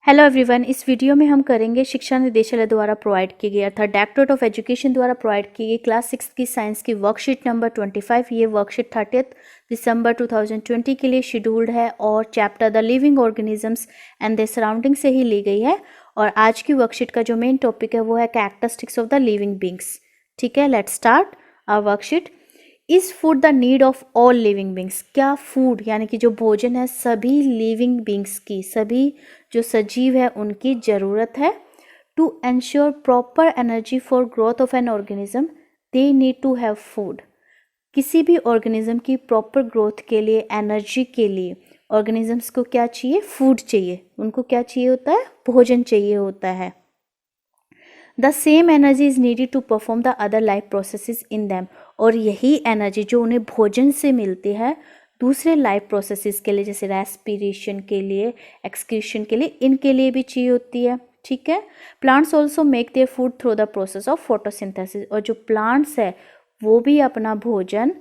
Hello everyone, इस video में हम करेंगे शिक्षा निदेशालय द्वारा प्रोवाइड की गई अर्थात डायरेक्टरेट ऑफ एजुकेशन द्वारा प्रोवाइड की गई क्लास 6 की साइंस की वर्कशीट नंबर 25। ये वर्कशीट 30 दिसंबर 2020 के लिए शेड्यूल्ड है और chapter the living organisms and their surrounding से ही ली गई है। और आज की वर्कशीट का जो मेन टॉपिक है वो है characteristics of the living beings. ठीक है, let's start our worksheet. Is food the need of all living beings? क्या फूड यानी कि जो भोजन है सभी लिविंग बींग्स की, सभी जो सजीव है उनकी ज़रूरत है। To ensure proper energy for growth of an organism they need to have food. किसी भी ऑर्गेनिज्म की प्रॉपर ग्रोथ के लिए, एनर्जी के लिए ऑर्गेनिजम्स को क्या चाहिए? फूड चाहिए। उनको क्या चाहिए होता है? भोजन चाहिए होता है। The same energy is needed to perform the other life processes in them. और यही एनर्जी जो उन्हें भोजन से मिलती है दूसरे लाइफ प्रोसेसेस के लिए, जैसे रेस्पिरेशन के लिए, एक्सक्रीशन के लिए, इनके लिए भी चाहिए होती है। ठीक है। Plants also make their food through the process of photosynthesis. और जो प्लांट्स है वो भी अपना भोजन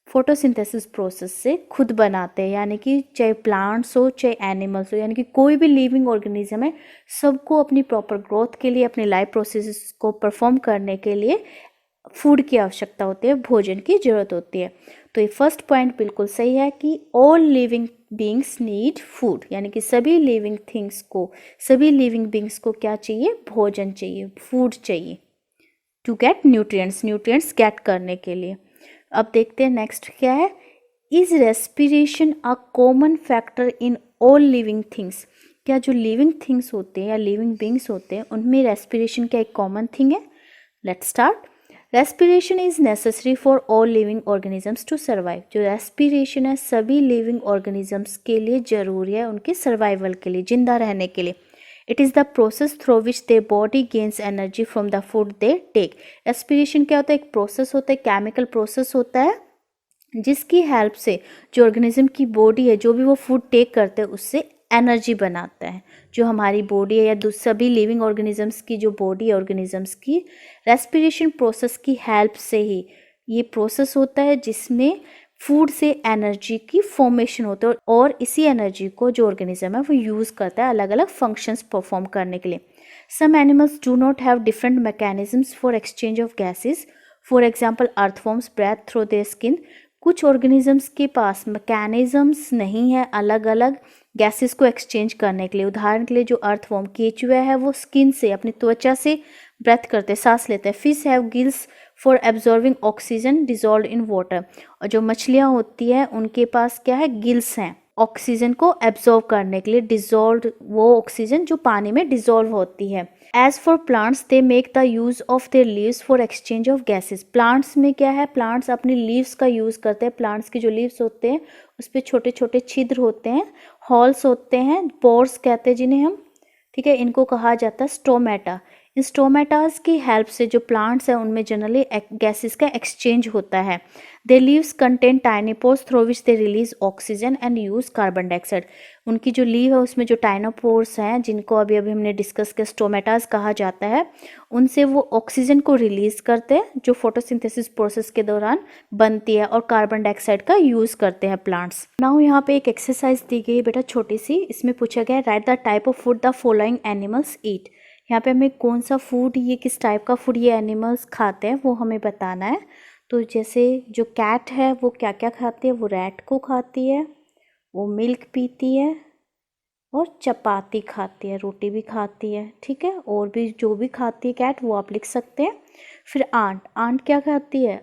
फोटोसिंथेसिस प्रोसेस से खुद बनाते हैं। यानी कि चाहे प्लांट्स हो चाहे एनिमल्स हो, यानी कि कोई भी लिविंग ऑर्गेनिज्म है, सबको अपनी प्रॉपर ग्रोथ के लिए, अपने लाइफ प्रोसेसेस को परफॉर्म करने के लिए फूड की आवश्यकता होती है, भोजन की जरूरत होती है। तो ये फर्स्ट पॉइंट बिल्कुल सही है कि all living beings need food, यानी कि सभी लिविंग थिंग्स को, सभी लिविंग बींग्स को क्या चाहिए? भोजन चाहिए, फूड चाहिए to get nutrients, nutrients get करने के लिए। अब देखते हैं नेक्स्ट क्या है। Is respiration a common factor in all living things? क्या जो लिविंग थिंग्स होते हैं या लिविंग बींग्स होते हैं उनमें रेस्पिरेशन क्या एक कॉमन थिंग है? Let's start. Respiration is necessary for all living organisms to survive. जो रेस्पिरेशन है सभी लिविंग ऑर्गेनिजम्स के लिए जरूरी है, उनके सर्वाइवल के लिए, जिंदा रहने के लिए। It is the process through which the body gains energy from the food they take. Respiration क्या होता है? एक प्रोसेस होता है, केमिकल प्रोसेस होता है, जिसकी हेल्प से जो ऑर्गेनिज्म की बॉडी है, जो भी वो फूड टेक करते हैं उससे एनर्जी बनाता है। जो हमारी बॉडी है या सभी लिविंग ऑर्गेनिजम्स की जो बॉडी है, ऑर्गेनिजम्स की रेस्पिरेशन प्रोसेस की हेल्प से ही ये प्रोसेस होता है जिसमें फूड से एनर्जी की फॉर्मेशन होता है। और इसी एनर्जी को जो ऑर्गेनिज्म है वो यूज़ करता है अलग अलग फंक्शंस परफॉर्म करने के लिए। Some animals do not have different mechanisms for exchange of gases. For example earthworms breathe through their skin. कुछ ऑर्गेनिजम्स के पास मैकेनिज्म्स नहीं है अलग अलग गैसेस को एक्सचेंज करने के लिए। उदाहरण के लिए जो अर्थवॉर्म केचुआ है वो स्किन से, अपनी त्वचा से ब्रेथ करते, सांस लेते हैं। Fish have gills for absorbing oxygen dissolve in water. और जो मछलियाँ होती हैं उनके पास क्या है? गिल्स हैं ऑक्सीजन को एब्जॉर्व करने के लिए, डिजॉल्व वो ऑक्सीजन जो पानी में डिजॉल्व होती है। As for plants they make the use of their leaves for exchange of gases. Plants में क्या है? प्लांट्स अपनी लीव्स का यूज़ करते हैं। प्लांट्स की जो लीव्स होते हैं उस पर छोटे छोटे छिद्र होते हैं, हॉल्स होते हैं, पोर्स कहते हैं जिन्हें हम। ठीक है, इनको कहा जाता है स्टोमेटा। इन स्टोमेटास की हेल्प से जो प्लांट्स हैं उनमें जनरली गैसेस का एक्सचेंज होता है। They leaves contain tiny pores through which they release oxygen and use carbon dioxide. उनकी जो लीव है उसमें जो टाइनोपोर्स हैं, जिनको अभी अभी हमने डिस्कस किया स्टोमेटास कहा जाता है, उनसे वो ऑक्सीजन को रिलीज करते हैं जो फोटोसिंथेसिस प्रोसेस के दौरान बनती है, और कार्बन डाइऑक्साइड का यूज करते हैं प्लांट्स। नाउ यहाँ पे एक एक्सरसाइज दी गई है बेटा छोटी सी। इसमें पूछा गया है right the type of food the following animals eat. यहाँ पे हमें कौन सा फूड, ये किस टाइप का फूड ये एनिमल्स खाते हैं वो हमें बताना है। तो जैसे जो कैट है वो क्या क्या खाती है? वो रैट को खाती है, वो मिल्क पीती है और चपाती खाती है, रोटी भी खाती है। ठीक है, और भी जो भी खाती है कैट वो आप लिख सकते हैं। फिर आंट, आंट क्या खाती है?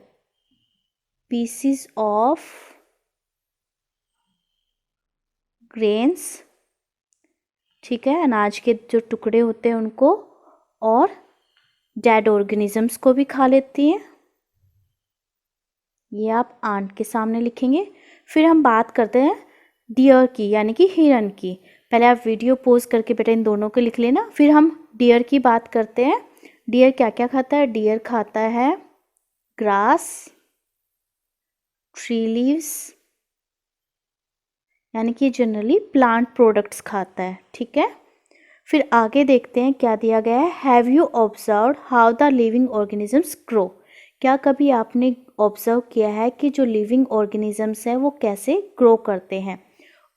पीसीस ऑफ ग्रेन्स, ठीक है, अनाज के जो टुकड़े होते हैं उनको, और डेड ऑर्गेनिजम्स को भी खा लेती हैं। ये आप आंट के सामने लिखेंगे। फिर हम बात करते हैं डियर की, यानी कि हिरन की। पहले आप वीडियो पॉज करके बेटा इन दोनों को लिख लेना, फिर हम डियर की बात करते हैं। डियर क्या क्या खाता है? डियर खाता है ग्रास, ट्री लीव्स, यानी कि जनरली प्लांट प्रोडक्ट्स खाता है। ठीक है, फिर आगे देखते हैं क्या दिया गया है। Have you observe how the living organisms grow? क्या कभी आपने ऑब्जर्व किया है कि जो लिविंग ऑर्गेनिजम्स हैं वो कैसे ग्रो करते हैं?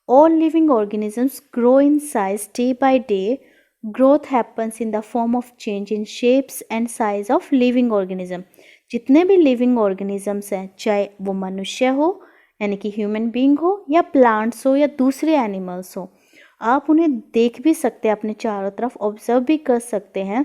All living organisms grow in size day by day growth happens in the form of change in shapes and size of living organism. जितने भी लिविंग ऑर्गेनिजम्स हैं, चाहे वो मनुष्य हो यानी कि ह्यूमन बीइंग हो, या प्लांट्स हो, या दूसरे एनिमल्स हो, आप उन्हें देख भी सकते हैं, अपने चारों तरफ ऑब्जर्व भी कर सकते हैं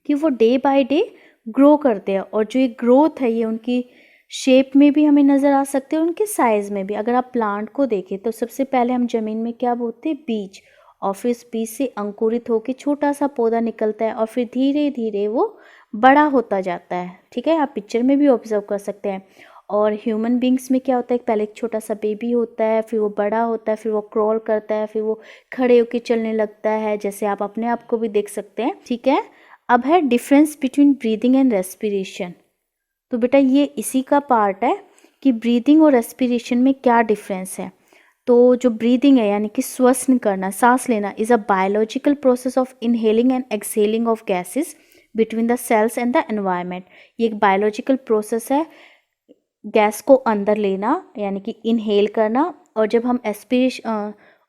कि वो डे बाय डे ग्रो करते हैं। और जो ये ग्रोथ है ये उनकी शेप में भी हमें नज़र आ सकते हैं, उनके साइज़ में भी। अगर आप प्लांट को देखें तो सबसे पहले हम ज़मीन में क्या बोते हैं, बीज, और फिर इस बीज से अंकुरित होकर छोटा सा पौधा निकलता है और फिर धीरे धीरे वो बड़ा होता जाता है। ठीक है, आप पिक्चर में भी ऑब्जर्व कर सकते हैं। और ह्यूमन बींग्स में क्या होता है, पहले एक छोटा सा बेबी होता है, फिर वो बड़ा होता है, फिर वो क्रॉल करता है, फिर वो खड़े होकर चलने लगता है, जैसे आप अपने आप को भी देख सकते हैं। ठीक है, अब है difference between breathing and respiration. तो बेटा ये इसी का पार्ट है कि ब्रीदिंग और रेस्पिरेशन में क्या डिफरेंस है। तो जो ब्रीदिंग है यानी कि श्वसन करना, सांस लेना, is a biological process of inhaling and exhaling of gases between the cells and the environment. ये एक बायोलॉजिकल प्रोसेस है, गैस को अंदर लेना यानी कि इनहेल करना। और जब हम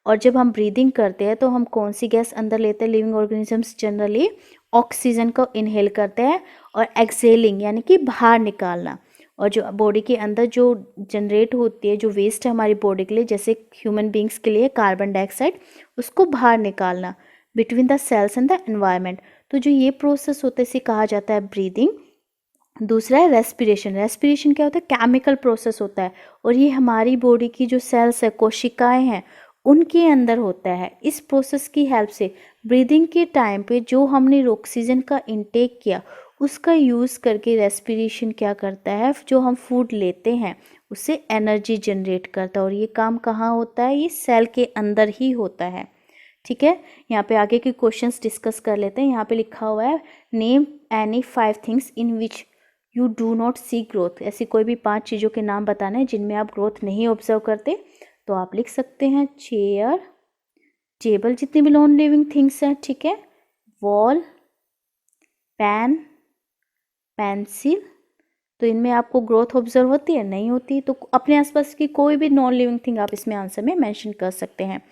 जब हम ब्रीदिंग करते हैं तो हम कौन सी गैस अंदर लेते हैं, लिविंग ऑर्गेनिजम्स जनरली ऑक्सीजन को इनहेल करते हैं। और एक्सहेलिंग यानी कि बाहर निकालना। और जो बॉडी के अंदर जो जनरेट होती है, जो वेस्ट है हमारी बॉडी के लिए, जैसे ह्यूमन बींग्स के लिए कार्बन डाइऑक्साइड, उसको बाहर निकालना between the cells and the environment. तो जो ये प्रोसेस होता है इसे कहा जाता है ब्रीदिंग। दूसरा है रेस्पिरेशन। रेस्पिरेशन क्या होता है, केमिकल प्रोसेस होता है, और ये हमारी बॉडी की जो सेल्स है, कोशिकाएं हैं, उनके अंदर होता है। इस प्रोसेस की हेल्प से ब्रीदिंग के टाइम पे जो हमने ऑक्सीजन का इंटेक किया उसका यूज़ करके रेस्पिरेशन क्या करता है, जो हम फूड लेते हैं उससे एनर्जी जनरेट करता है। और ये काम कहाँ होता है, ये सेल के अंदर ही होता है। ठीक है, यहाँ पे आगे के क्वेश्चंस डिस्कस कर लेते हैं। यहाँ पे लिखा हुआ है, name any 5 things in which you do not see growth. ऐसी कोई भी 5 चीज़ों के नाम बताना है जिनमें आप ग्रोथ नहीं ऑब्जर्व करते। तो आप लिख सकते हैं चेयर, टेबल, जितनी भी नॉन लिविंग थिंग्स हैं। ठीक है, वॉल, पेन, पेंसिल। तो इनमें आपको ग्रोथ ऑब्जर्व होती है, नहीं होती। तो अपने आसपास की कोई भी नॉन लिविंग थिंग आप इसमें आंसर में मेंशन कर सकते हैं।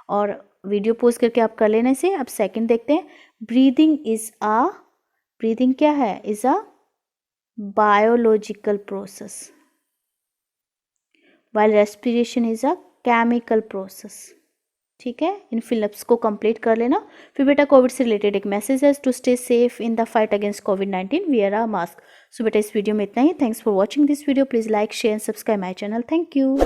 और वीडियो पोज करके आप कर लेने से। अब सेकंड देखते हैं, ब्रीदिंग क्या है, is a biological process, while respiration is a chemical process। ठीक है, इन फिलअप्स को कंप्लीट कर लेना। फिर बेटा कोविड से रिलेटेड एक मैसेज है, to stay safe in the fight against covid wear a mask. So बेटा इस वीडियो में इतना ही। Thanks for watching this video. Please like, share and subscribe my channel. Thank you.